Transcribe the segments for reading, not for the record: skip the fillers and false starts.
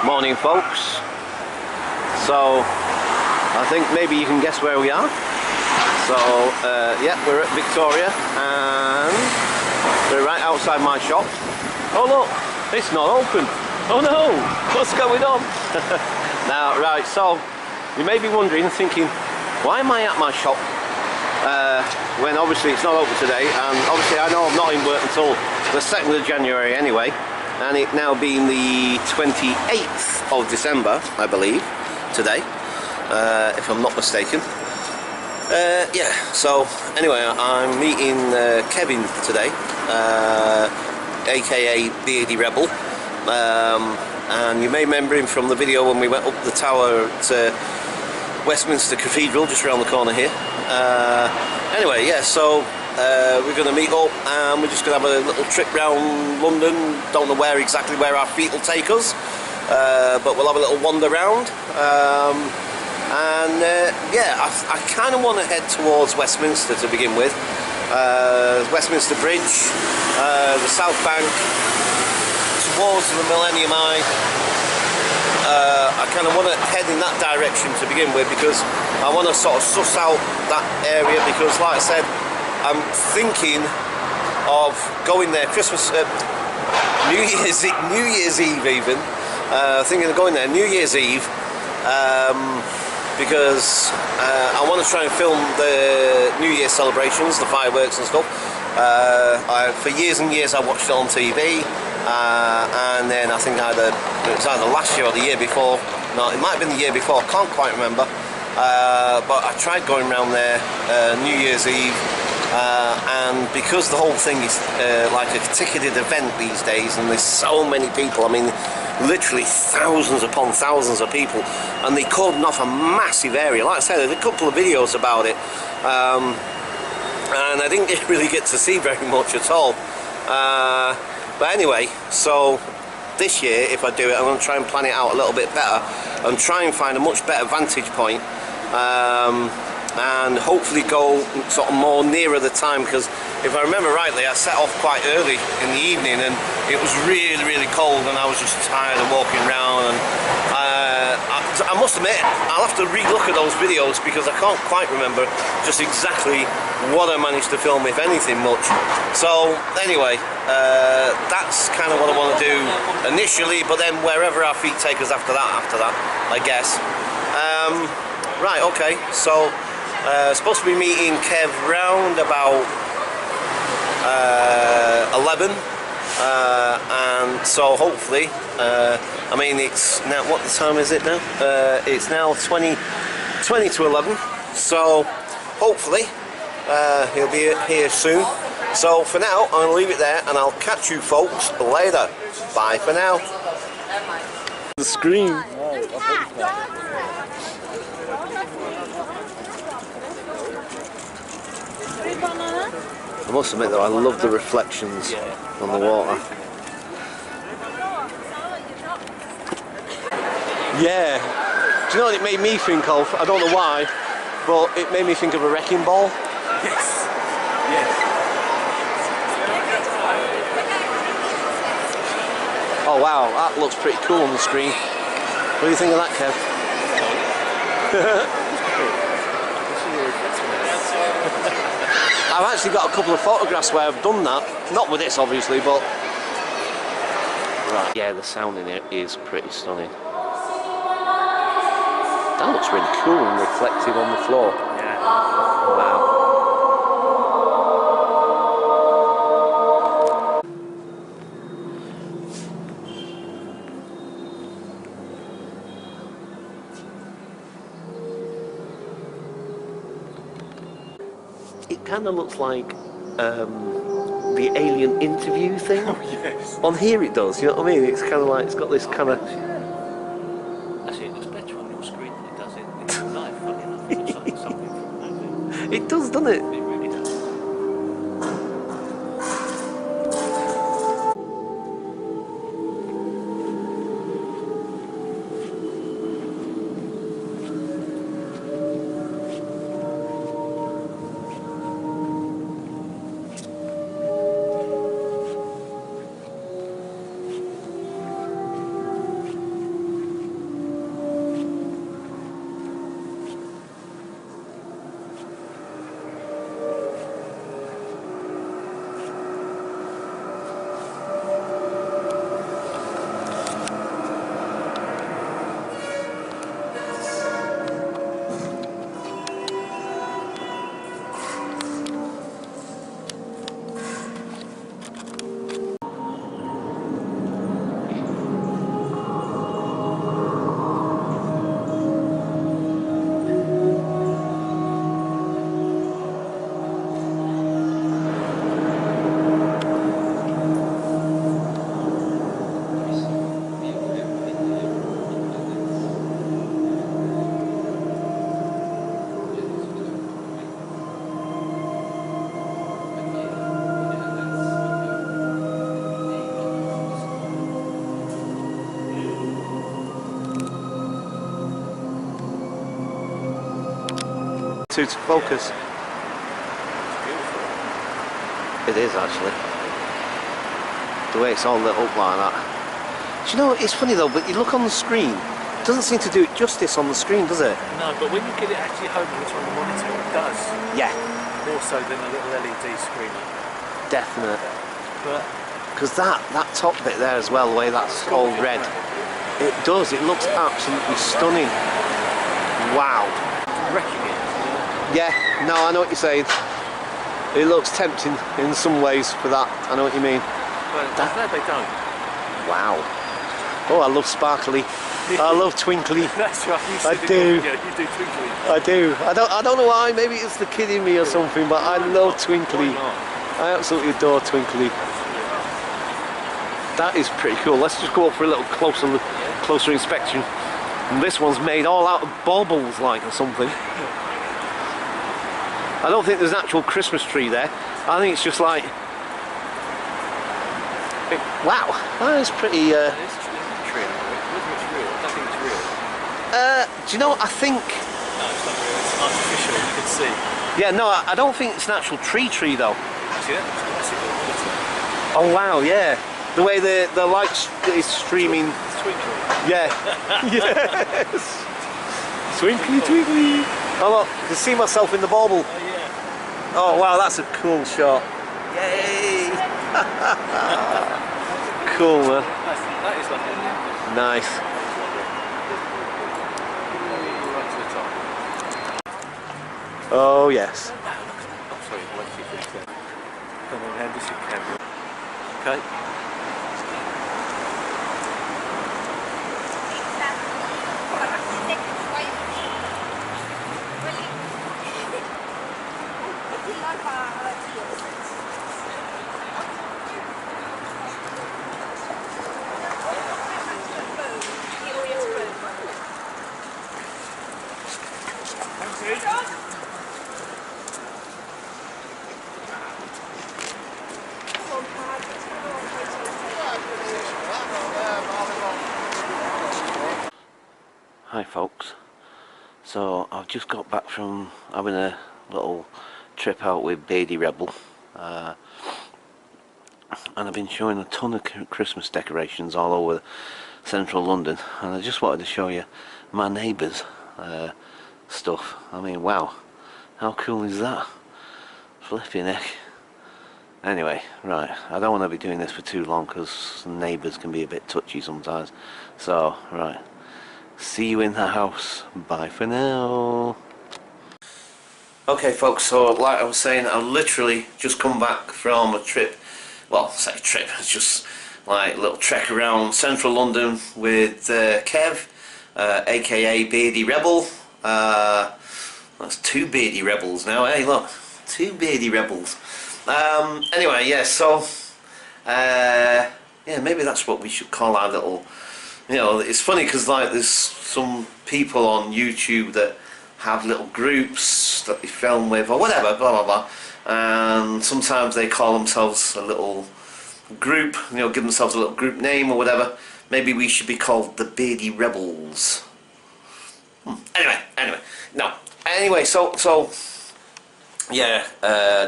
Morning, folks. So I think maybe you can guess where we are. So yeah, we're at Victoria and we're right outside my shop. Oh look, it's not open. Oh no, what's going on? Now right, so you may be wondering, thinking, why am I at my shop when obviously it's not open today, and obviously I know I'm not in work until the 2nd of January anyway, and it now being the 28th of December, I believe, today, if I'm not mistaken. Yeah, so anyway, I'm meeting Kevin today, A.K.A. BeardyRebel, and you may remember him from the video when we went up the tower at Westminster Cathedral, just around the corner here. Anyway, yeah, so we're going to meet up and we're just going to have a little trip around London. Don't know exactly where our feet will take us, but we'll have a little wander around. Yeah, I kind of want to head towards Westminster to begin with. Westminster Bridge, the South Bank, towards the Millennium Eye. I kind of want to head in that direction to begin with, because I want to sort of suss out that area, because like I said, I'm thinking of going there Christmas, New Year's Eve even, thinking of going there New Year's Eve, because I want to try and film the New Year celebrations, the fireworks and stuff. For years and years I watched it on TV, and then I think it was either last year or the year before. No, it might have been the year before, can't quite remember. But I tried going around there New Year's Eve, and because the whole thing is like a ticketed event these days, and there's so many people, I mean literally thousands upon thousands of people, and they cordon off a massive area. Like I said, there's a couple of videos about it, and I didn't really get to see very much at all. But anyway, so this year, if I do it, I'm going to try and plan it out a little bit better and try and find a much better vantage point, and hopefully go sort of more nearer the time, because if I remember rightly, I set off quite early in the evening and it was really, really cold, and I was just tired of walking around, and I must admit, I'll have to re-look at those videos, because I can't quite remember just exactly what I managed to film, if anything much. So anyway, that's kind of what I want to do initially, but then wherever our feet take us after that, I guess. Right, okay, so supposed to be meeting Kev round about 11, and so hopefully, I mean, it's now, what the time is it now? It's now 20 to 11, so hopefully he'll be here soon. So for now, I'm going to leave it there, and I'll catch you folks later. Bye for now. The screen. I must admit though, I love the reflections on the water. Yeah. Do you know what it made me think of? I don't know why, but it made me think of a wrecking ball. Yes. Yes. Oh wow, that looks pretty cool on the screen. What do you think of that, Kev? I've actually got a couple of photographs where I've done that. Not with this, obviously, but... Right, yeah, the sound in it is pretty stunning. That looks really cool and reflective on the floor. Yeah. Wow. It kind of looks like the Alien interview thing. Oh, yes. On here it does, you know what I mean? It's kind of like, it's got this kind of... Actually, it looks better on your screen than it does in real life, funny enough. It looks like something from that. It does, doesn't it? It really does. to focus. It's beautiful. It is actually. The way it's all lit up like that. Do you know, it's funny though, but you look on the screen, it doesn't seem to do it justice on the screen, does it? No, but when you get it actually home and it's on the monitor, it does. Yeah. More so than a little LED screen. Definite. But because that top bit there as well, the way that's all red, it does, it looks absolutely stunning. Wow. wrecking it. Yeah, no, I know what you're saying. It looks tempting in some ways for that, I know what you mean. But I'm glad they don't. Wow. Oh, I love sparkly. I love twinkly. That's right. I do. You do twinkly. I do. I don't know why. Maybe it's the kid in me or something, but I love twinkly. I absolutely adore twinkly. That is pretty cool. Let's just go up for a little closer inspection. And this one's made all out of baubles, like, or something. I don't think there's an actual Christmas tree there. I think it's just like. Wow, that is pretty. It's true. Whether it's real, I don't think it's real. Do you know? I think. No, it's not real. It's artificial. You can see. Yeah, no, I don't think it's an actual tree though. See that? It's massive. Oh wow, yeah. The way the light is streaming. It's twinkly. Yeah. Yes. Twinkly, twinkly. Oh look, I can see myself in the bauble. Oh yeah. Oh wow, that's a cool shot. Yay! Cool, man. That is lovely. Nice. Right to the top. Oh yes. Oh, sorry, wait till you finish that. Come on, hand this in camera. Okay. Hi folks, so I've just got back from having a little trip out with BeardyRebel, and I've been showing a ton of Christmas decorations all over central London, and I just wanted to show you my neighbours' stuff. I mean, wow, how cool is that? Flipping heck. Anyway, right, I don't want to be doing this for too long because neighbours can be a bit touchy sometimes, so right. See you in the house. Bye for now. Okay folks, so like I was saying, I've literally just come back from a trip. Well, say trip, it's just like a little trek around central London with Kev, A.K.A. BeardyRebel. That's two BeardyRebels now, hey look, two BeardyRebels. Anyway, yeah, so yeah, maybe that's what we should call our little. You know, it's funny because like there's some people on YouTube that have little groups that they film with or whatever, blah blah blah, and sometimes they call themselves a little group, you know, give themselves a little group name or whatever. Maybe we should be called the BeardyRebels. Anyway, no. Anyway, so yeah,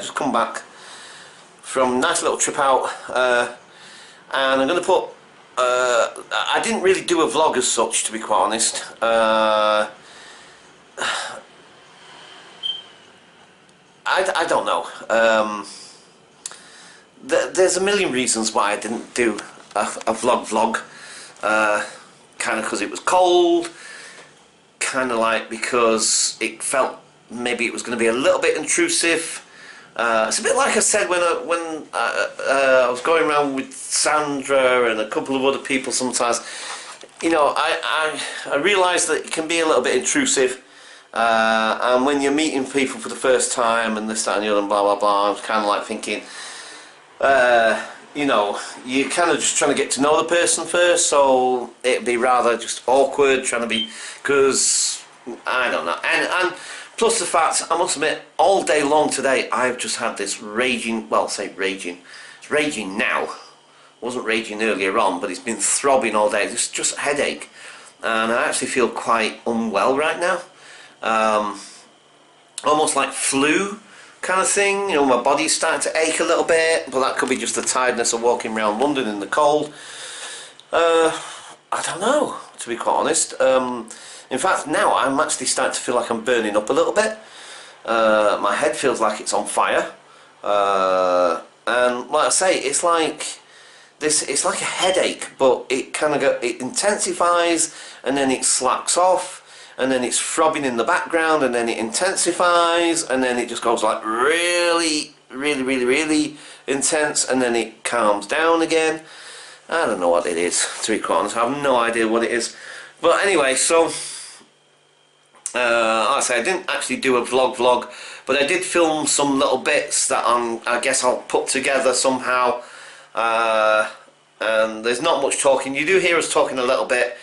just come back from a nice little trip out, and I'm going to put. I didn't really do a vlog as such, to be quite honest. I don't know. There's a million reasons why I didn't do a vlog. Kind of because it was cold. Kind of like because it felt maybe it was going to be a little bit intrusive. It's a bit like I said when I was going around with Sandra and a couple of other people sometimes. You know, I realised that it can be a little bit intrusive, and when you're meeting people for the first time and this, that and the other and blah blah blah, I was kind of like thinking, you know, you're kind of just trying to get to know the person first, so it'd be rather just awkward trying to be, because I don't know, and plus the fact, I must admit, all day long today I've just had this raging, well, say raging, it's raging now, it wasn't raging earlier on, but it's been throbbing all day, it's just a headache, and I actually feel quite unwell right now. almost like flu kind of thing. You know, my body's starting to ache a little bit, but that could be just the tiredness of walking around London in the cold. I don't know, to be quite honest. In fact, now I'm actually starting to feel like I'm burning up a little bit. My head feels like it's on fire. And like I say, it's like it's like a headache, but it kind of it intensifies and then it slacks off, and then it's throbbing in the background, and then it intensifies, and then it just goes like really intense, and then it calms down again. I don't know what it is, to be quite honest. I have no idea what it is. But anyway, so like I say, I didn't actually do a vlog, but I did film some little bits that I guess I'll put together somehow. And there's not much talking. You do hear us talking a little bit,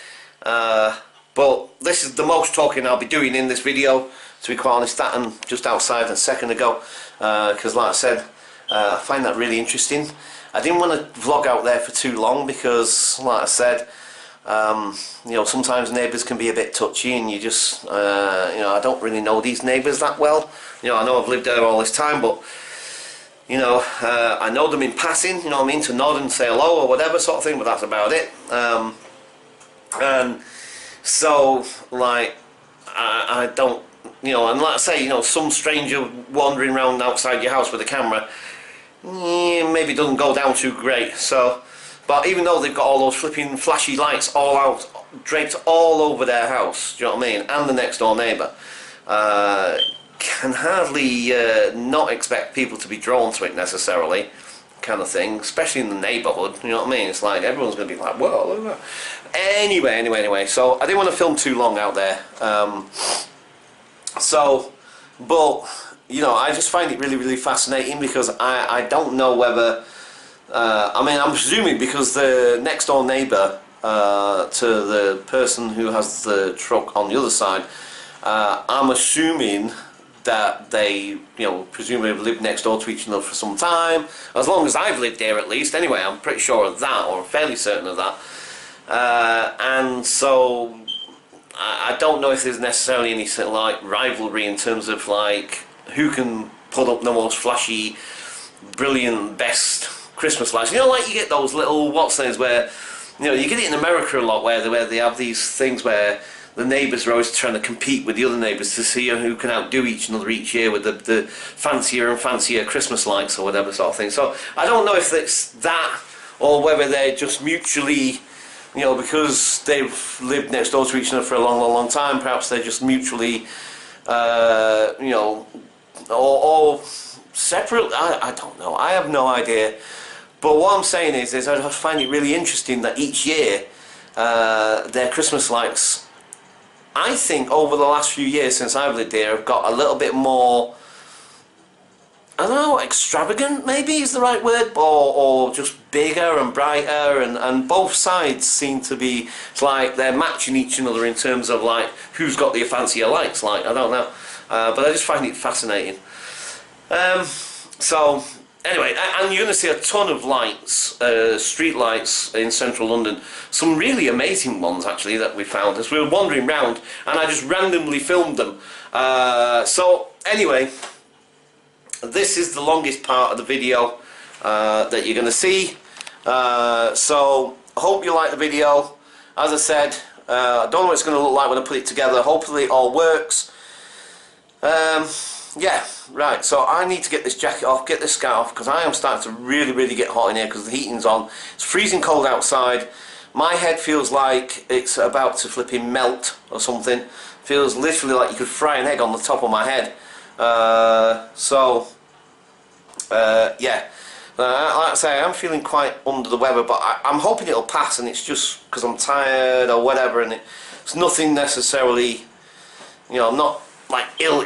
but this is the most talking I'll be doing in this video, to be quite honest. That and just outside a second ago, because like I said, I find that really interesting. I didn't want to vlog out there for too long because, like I said, you know, sometimes neighbours can be a bit touchy, and you just, you know, I don't really know these neighbours that well. You know, I know I've lived there all this time, but, you know, I know them in passing, you know what I mean, to nod and say hello or whatever sort of thing, but that's about it. And so, like, I don't, you know, and like I say, you know, some stranger wandering around outside your house with a camera, maybe doesn't go down too great. So, but even though they've got all those flipping flashy lights all out, draped all over their house, do you know what I mean, and the next door neighbour, can hardly not expect people to be drawn to it necessarily, kind of thing, especially in the neighbourhood, you know what I mean. It's like everyone's going to be like, whoa, look at that. Anyway, so I didn't want to film too long out there. So, but, you know, I just find it really fascinating, because I don't know whether, I mean, I'm presuming because the next door neighbour to the person who has the truck on the other side, I'm assuming that they, you know, presumably have lived next door to each other for some time, as long as I've lived here at least. Anyway, I'm pretty sure of that, or fairly certain of that. And so I don't know if there's necessarily any sort of like rivalry in terms of like who can put up the most flashy, brilliant, best Christmas lights. You know, like you get those little what's things where, you know, you get it in America a lot, where they have these things where the neighbours are always trying to compete with the other neighbours to see who can outdo each other each year with the fancier and fancier Christmas lights or whatever sort of thing. So I don't know if it's that, or whether they're just mutually, you know, because they've lived next door to each other for a long time, perhaps they're just mutually, you know, or separate. I don't know. I have no idea. But what I'm saying is I just find it really interesting that each year their Christmas lights, I think over the last few years since I've lived here, have got a little bit more, I don't know, extravagant maybe is the right word, or just bigger and brighter, and both sides seem to be, it's like they're matching each other in terms of like who's got the fancier lights, like, I don't know, but I just find it fascinating. So anyway, and you're going to see a ton of lights, street lights in central London. Some really amazing ones actually that we found as we were wandering round, and I just randomly filmed them. So anyway, this is the longest part of the video that you're going to see. So I hope you like the video. As I said, I don't know what it's going to look like when I put it together. Hopefully it all works. Yeah, right, so I need to get this jacket off, get this scarf off, because I am starting to really get hot in here because the heating's on. It's freezing cold outside. My head feels like it's about to flipping melt or something. Feels literally like you could fry an egg on the top of my head. Yeah, like I say, I'm feeling quite under the weather, but I'm hoping it'll pass, and it's just because I'm tired or whatever, and it's nothing necessarily, you know, I'm not like ill,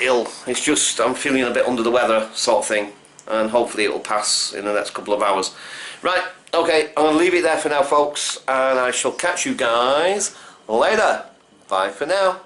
it's just I'm feeling a bit under the weather sort of thing, and hopefully it will pass in the next couple of hours. Right, okay, I'm going to leave it there for now folks, and I shall catch you guys later. Bye for now.